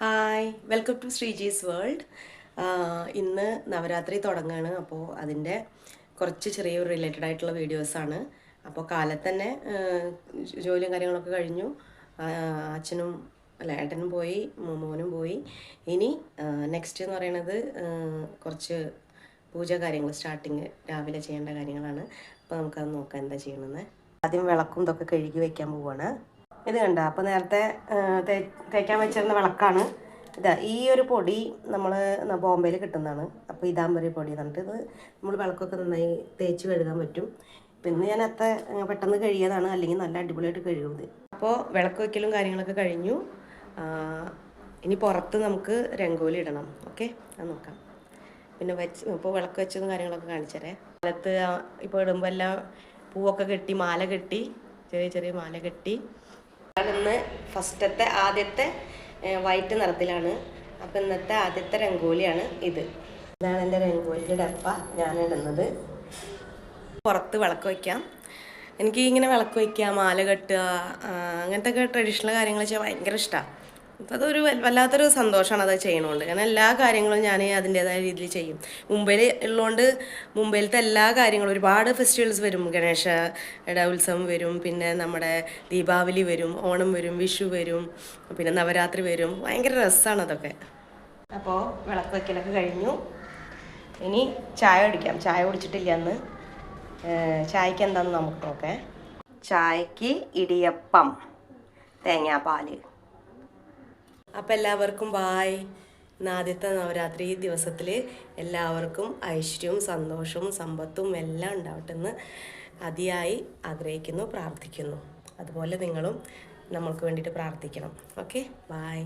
Hi welcome to Sreeji's world. ഇന്ന് നവരാത്രി തുടങ്ങുകയാണ്. അപ്പോൾ അതിൻ്റെ കുറച്ച് ചെറിയ റിലേറ്റഡ് ആയിട്ടുള്ള വീഡിയോസാണ്. അപ്പോൾ കാലത്ത് തന്നെ ജോലിയും കാര്യങ്ങളൊക്കെ കഴിഞ്ഞു. അച്ഛനും അല്ല ഏട്ടനും പോയി, മോനും പോയി. ഇനി നെക്സ്റ്റ് എന്ന് പറയുന്നത് കുറച്ച് പൂജ കാര്യങ്ങൾ സ്റ്റാർട്ടിങ് രാവിലെ ചെയ്യേണ്ട കാര്യങ്ങളാണ്. അപ്പോൾ നമുക്കത് നോക്കാം എന്താ ചെയ്യണമെന്ന്. ആദ്യം വിളക്കും ഇതൊക്കെ കഴുകി വയ്ക്കാൻ പോവുകയാണ്. ഇത് കണ്ട അപ്പോൾ നേരത്തെ തേക്കാൻ വെച്ചിരുന്ന വിളക്കാണ്. ഇതാ ഈ ഒരു പൊടി നമ്മൾ ബോംബെയിൽ കിട്ടുന്നതാണ്. അപ്പോൾ ഇതാമ്പരി പൊടി എന്നിട്ട് ഇത് നമ്മൾ വിളക്കൊക്കെ നന്നായി തേച്ച് കഴുകാൻ പറ്റും. പിന്നെ ഞാൻ അത്ര പെട്ടെന്ന് കഴിയാതാണ്, അല്ലെങ്കിൽ നല്ല അടിപൊളിയായിട്ട് കഴുകുന്നത്. അപ്പോൾ വിളക്ക് വയ്ക്കലും കാര്യങ്ങളൊക്കെ കഴിഞ്ഞു. ഇനി പുറത്ത് നമുക്ക് രംഗോലി ഇടണം. ഓക്കെ, അത് നോക്കാം. പിന്നെ ഇപ്പോൾ വിളക്ക് വെച്ചതും കാര്യങ്ങളൊക്കെ കാണിച്ചേരേ. കാലത്ത് ഇപ്പോൾ ഇടുമ്പോൾ എല്ലാം പൂവൊക്കെ കെട്ടി മാല കെട്ടി ചെറിയ ചെറിയ മാല കെട്ടി. ഇന്ന് ഫസ്റ്റത്തെ ആദ്യത്തെ വൈറ്റ് നിറത്തിലാണ്. അപ്പം ഇന്നത്തെ ആദ്യത്തെ രംഗോലിയാണ് ഇത്. ഇതാണ് എൻ്റെ രംഗോലിയുടെ ഡപ്പ ഞാൻ ഇടുന്നത്. പുറത്ത് വിളക്ക് വയ്ക്കാം. എനിക്ക് ഇങ്ങനെ വിളക്ക് വയ്ക്കുക, മാല കെട്ടുക, അങ്ങനത്തെ ഒക്കെ ട്രഡീഷണൽ കാര്യങ്ങൾ ചെയ്യാൻ ഭയങ്കര ഇഷ്ടമാണ്. അപ്പോൾ അതൊരു വല്ലാത്തൊരു സന്തോഷമാണ് അത് ചെയ്യണോണ്ട്. കാരണം എല്ലാ കാര്യങ്ങളും ഞാൻ അതിൻ്റേതായ രീതിയിൽ ചെയ്യും. മുംബൈയിൽ ഉള്ളതുകൊണ്ട് മുംബൈയിലത്തെ എല്ലാ കാര്യങ്ങളും ഒരുപാട് ഫെസ്റ്റിവൽസ് വരും. ഗണേശയുടെ ഉത്സവം വരും, പിന്നെ നമ്മുടെ ദീപാവലി വരും, ഓണം വരും, വിഷു വരും, പിന്നെ നവരാത്രി വരും. ഭയങ്കര രസമാണ് അതൊക്കെ. അപ്പോൾ വിളക്ക് വയ്ക്കലൊക്കെ കഴിഞ്ഞു. ഇനി ചായ കുടിക്കാം. ചായ കുടിച്ചിട്ടില്ല അന്ന്. ചായക്ക് എന്താണെന്ന് നമുക്ക് നോക്കാം. ചായക്ക് ഇടിയപ്പം, തേങ്ങാപ്പാൽ. അപ്പം എല്ലാവർക്കും ബായ്. ആദ്യത്തെ നവരാത്രി ദിവസത്തിൽ എല്ലാവർക്കും ഐശ്വര്യവും സന്തോഷവും സമ്പത്തും എല്ലാം ഉണ്ടാവട്ടെ എന്ന് അതിയായി ആഗ്രഹിക്കുന്നു, പ്രാർത്ഥിക്കുന്നു. അതുപോലെ നിങ്ങളും നമ്മൾക്ക് വേണ്ടിയിട്ട് പ്രാർത്ഥിക്കണം. Okay, bye.